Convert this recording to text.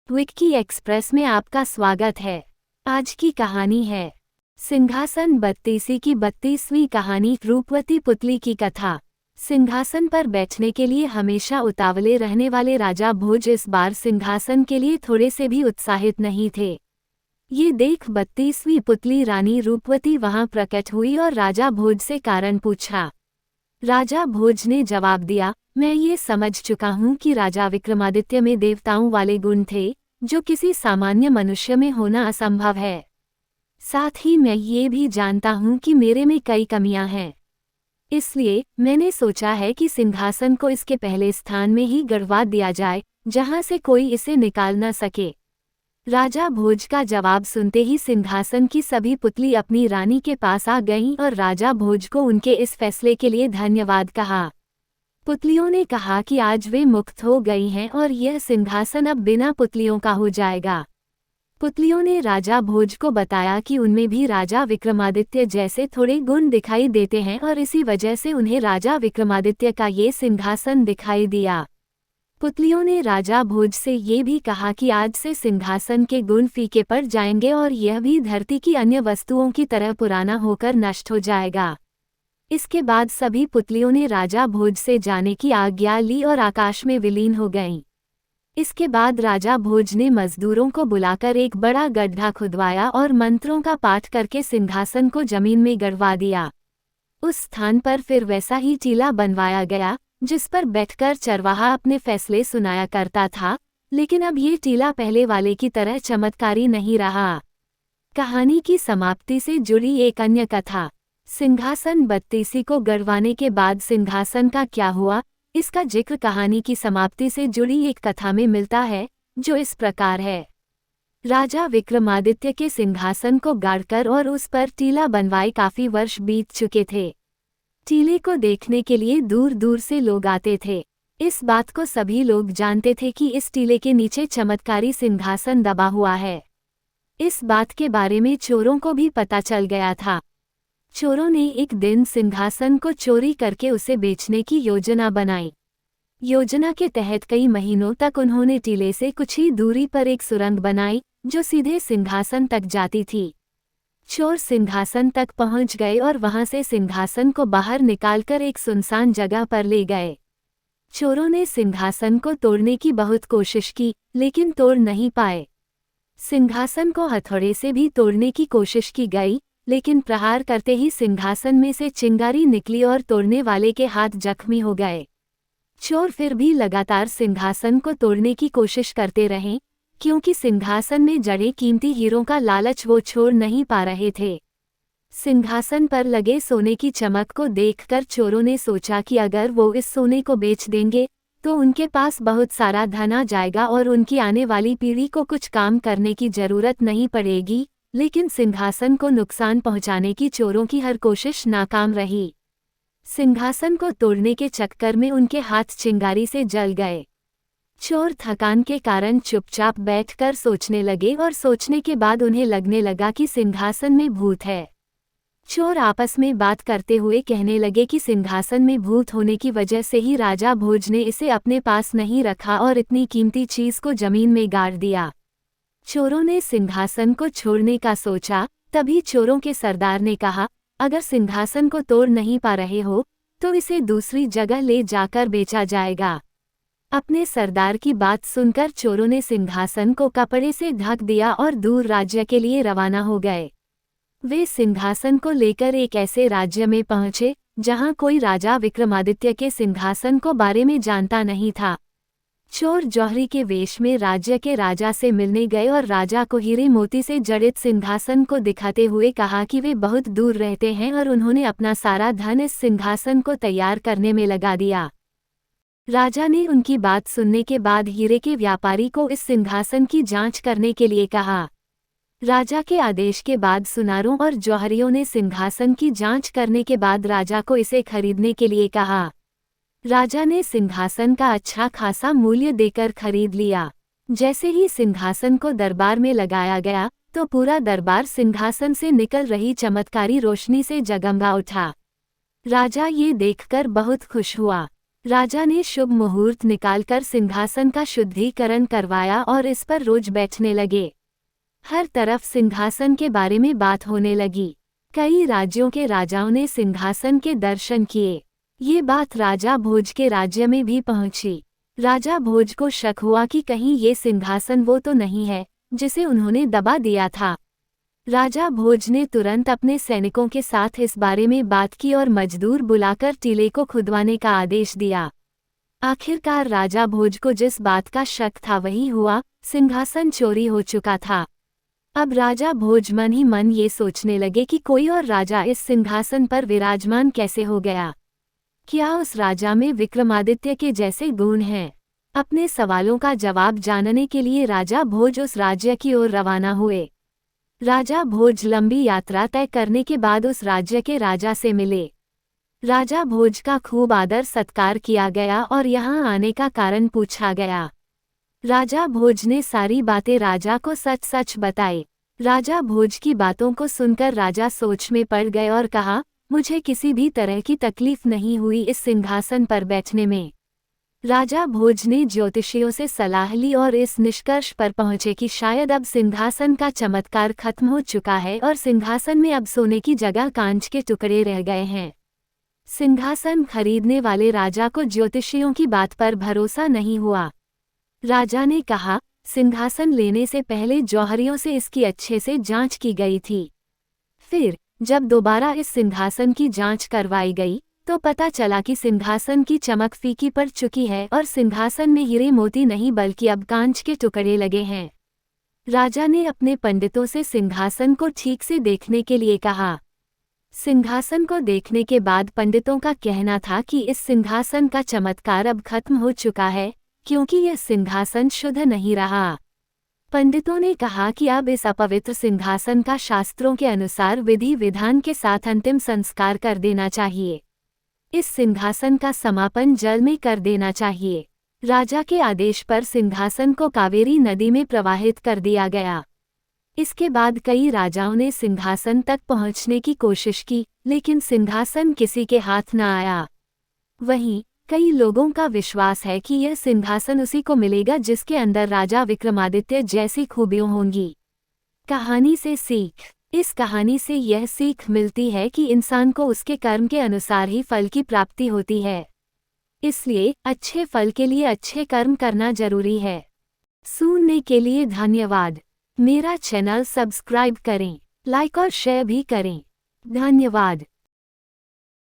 Vicky express में आपका स्वागत है। आज की कहानी है सिंहासन बत्तीसी की 32वीं कहानी रूपवती पुतली की कथा। सिंहासन पर बैठने के लिए हमेशा उतावले रहने वाले राजा भोज इस बार सिंहासन के लिए थोड़े से भी उत्साहित नहीं थे। ये देख 32वीं पुतली रानी रूपवती वहां प्रकट हुई और राजा भोज से कारण पूछा। राजा भोज ने जवाब दिया, मैं ये समझ चुका हूँ कि राजा विक्रमादित्य में देवताओं वाले गुण थे जो किसी सामान्य मनुष्य में होना असंभव है। साथ ही मैं ये भी जानता हूँ कि मेरे में कई कमियां हैं। इसलिए मैंने सोचा है कि सिंहासन को इसके पहले स्थान में ही गड़वा दिया जाए जहाँ से कोई इसे निकाल न सके। राजा भोज का जवाब सुनते ही सिंहासन की सभी पुतली अपनी रानी के पास आ गईं और राजा भोज को उनके इस फैसले के लिए धन्यवाद कहा। पुतलियों ने कहा कि आज वे मुक्त हो गई हैं और यह सिंहासन अब बिना पुतलियों का हो जाएगा। पुतलियों ने राजा भोज को बताया कि उनमें भी राजा विक्रमादित्य जैसे थोड़े गुण दिखाई देते हैं और इसी वजह से उन्हें राजा विक्रमादित्य का ये सिंहासन दिखाई दिया। पुतलियों ने राजा भोज से ये भी कहा कि आज से सिंहासन के गुण फीके पड़ जाएंगे और यह भी धरती की अन्य वस्तुओं की तरह पुराना होकर नष्ट हो जाएगा। इसके बाद सभी पुतलियों ने राजा भोज से जाने की आज्ञा ली और आकाश में विलीन हो गईं। इसके बाद राजा भोज ने मजदूरों को बुलाकर एक बड़ा गड्ढा खुदवाया और मंत्रों का पाठ करके सिंहासन को जमीन में गड़वा दिया। उस स्थान पर फिर वैसा ही टीला बनवाया गया जिस पर बैठकर चरवाहा अपने फैसले सुनाया करता था, लेकिन अब ये टीला पहले वाले की तरह चमत्कारी नहीं रहा। कहानी की समाप्ति से जुड़ी एक अन्य कथा। सिंहासन बत्तीसी को गड़वाने के बाद सिंहासन का क्या हुआ, इसका जिक्र कहानी की समाप्ति से जुड़ी एक कथा में मिलता है, जो इस प्रकार है। राजा विक्रमादित्य के सिंहासन को गाड़कर और उस पर टीला बनवाए काफी वर्ष बीत चुके थे। टीले को देखने के लिए दूर दूर से लोग आते थे। इस बात को सभी लोग जानते थे कि इस टीले के नीचे चमत्कारी सिंहासन दबा हुआ है। इस बात के बारे में चोरों को भी पता चल गया था। चोरों ने एक दिन सिंहासन को चोरी करके उसे बेचने की योजना बनाई। योजना के तहत कई महीनों तक उन्होंने टीले से कुछ ही दूरी पर एक सुरंग बनाई जो सीधे सिंहासन तक जाती थी। चोर सिंहासन तक पहुंच गए और वहां से सिंहासन को बाहर निकालकर एक सुनसान जगह पर ले गए। चोरों ने सिंहासन को तोड़ने की बहुत कोशिश की, लेकिन तोड़ नहीं पाए। सिंहासन को हथौड़े से भी तोड़ने की कोशिश की गई, लेकिन प्रहार करते ही सिंहासन में से चिंगारी निकली और तोड़ने वाले के हाथ जख्मी हो गए। चोर फिर भी लगातार सिंहासन को तोड़ने की कोशिश करते रहे, क्योंकि सिंहासन में जड़े कीमती हीरों का लालच वो छोड़ नहीं पा रहे थे। सिंहासन पर लगे सोने की चमक को देखकर चोरों ने सोचा कि अगर वो इस सोने को बेच देंगे तो उनके पास बहुत सारा धन आ जाएगा और उनकी आने वाली पीढ़ी को कुछ काम करने की जरूरत नहीं पड़ेगी। लेकिन सिंहासन को नुकसान पहुंचाने की चोरों की हर कोशिश नाकाम रही। सिंहासन को तोड़ने के चक्कर में उनके हाथ चिंगारी से जल गए। चोर थकान के कारण चुपचाप बैठकर सोचने लगे और सोचने के बाद उन्हें लगने लगा कि सिंहासन में भूत है। चोर आपस में बात करते हुए कहने लगे कि सिंहासन में भूत होने की वजह से ही राजा भोज ने इसे अपने पास नहीं रखा और इतनी कीमती चीज को जमीन में गाड़ दिया। चोरों ने सिंहासन को छोड़ने का सोचा, तभी चोरों के सरदार ने कहा, अगर सिंहासन को तोड़ नहीं पा रहे हो तो इसे दूसरी जगह ले जाकर बेचा जाएगा। अपने सरदार की बात सुनकर चोरों ने सिंहासन को कपड़े से ढक दिया और दूर राज्य के लिए रवाना हो गए। वे सिंहासन को लेकर एक ऐसे राज्य में पहुंचे जहां कोई राजा विक्रमादित्य के सिंहासन को बारे में जानता नहीं था। चोर जौहरी के वेश में राज्य के राजा से मिलने गए और राजा को हीरे मोती से जड़ित सिंहासन को दिखाते हुए कहा कि वे बहुत दूर रहते हैं और उन्होंने अपना सारा धन इस सिंहासन को तैयार करने में लगा दिया। राजा ने उनकी बात सुनने के बाद हीरे के व्यापारी को इस सिंहासन की जांच करने के लिए कहा। राजा के आदेश के बाद सुनारों और जौहरियों ने सिंहासन की जांच करने के बाद राजा को इसे खरीदने के लिए कहा। राजा ने सिंहासन का अच्छा खासा मूल्य देकर खरीद लिया। जैसे ही सिंहासन को दरबार में लगाया गया तो पूरा दरबार सिंहासन से निकल रही चमत्कारी रोशनी से जगमगा उठा। राजा ये देखकर बहुत खुश हुआ। राजा ने शुभ मुहूर्त निकालकर सिंहासन का शुद्धिकरण करवाया और इस पर रोज बैठने लगे। हर तरफ सिंहासन के बारे में बात होने लगी। कई राज्यों के राजाओं ने सिंहासन के दर्शन किए। ये बात राजा भोज के राज्य में भी पहुंची। राजा भोज को शक हुआ कि कहीं ये सिंहासन वो तो नहीं है जिसे उन्होंने दबा दिया था। राजा भोज ने तुरंत अपने सैनिकों के साथ इस बारे में बात की और मजदूर बुलाकर टीले को खुदवाने का आदेश दिया। आखिरकार राजा भोज को जिस बात का शक था वही हुआ, सिंहासन चोरी हो चुका था। अब राजा भोज मन ही मन ये सोचने लगे कि कोई और राजा इस सिंहासन पर विराजमान कैसे हो गया। क्या उस राजा में विक्रमादित्य के जैसे गुण हैं? अपने सवालों का जवाब जानने के लिए राजा भोज उस राज्य की ओर रवाना हुए। राजा भोज लंबी यात्रा तय करने के बाद उस राज्य के राजा से मिले। राजा भोज का खूब आदर सत्कार किया गया और यहाँ आने का कारण पूछा गया। राजा भोज ने सारी बातें राजा को सच सच बताई। राजा भोज की बातों को सुनकर राजा सोच में पड़ गए और कहा, मुझे किसी भी तरह की तकलीफ नहीं हुई इस सिंहासन पर बैठने में। राजा भोज ने ज्योतिषियों से सलाह ली और इस निष्कर्ष पर पहुंचे कि शायद अब सिंहासन का चमत्कार खत्म हो चुका है और सिंहासन में अब सोने की जगह कांच के टुकड़े रह गए हैं। सिंहासन खरीदने वाले राजा को ज्योतिषियों की बात पर भरोसा नहीं हुआ। राजा ने कहा, सिंहासन लेने से पहले जौहरियों से इसकी अच्छे से जांच की गई थी। फिर जब दोबारा इस सिंहासन की जांच करवाई गई तो पता चला कि सिंहासन की चमक फीकी पड़ चुकी है और सिंहासन में हीरे मोती नहीं बल्कि अब कांच के टुकड़े लगे हैं। राजा ने अपने पंडितों से सिंहासन को ठीक से देखने के लिए कहा। सिंहासन को देखने के बाद पंडितों का कहना था कि इस सिंहासन का चमत्कार अब खत्म हो चुका है, क्योंकि यह सिंहासन शुद्ध नहीं रहा। पंडितों ने कहा कि अब इस अपवित्र सिंहासन का शास्त्रों के अनुसार विधि विधान के साथ अंतिम संस्कार कर देना चाहिए। इस सिंहासन का समापन जल में कर देना चाहिए। राजा के आदेश पर सिंहासन को कावेरी नदी में प्रवाहित कर दिया गया। इसके बाद कई राजाओं ने सिंहासन तक पहुंचने की कोशिश की, लेकिन सिंहासन किसी के हाथ न आया। वहीं कई लोगों का विश्वास है कि यह सिंहासन उसी को मिलेगा जिसके अंदर राजा विक्रमादित्य जैसी खूबियां होंगी। कहानी से सीख। इस कहानी से यह सीख मिलती है कि इंसान को उसके कर्म के अनुसार ही फल की प्राप्ति होती है। इसलिए अच्छे फल के लिए अच्छे कर्म करना जरूरी है। सुनने के लिए धन्यवाद। मेरा चैनल सब्सक्राइब करें, लाइक और शेयर भी करें। धन्यवाद।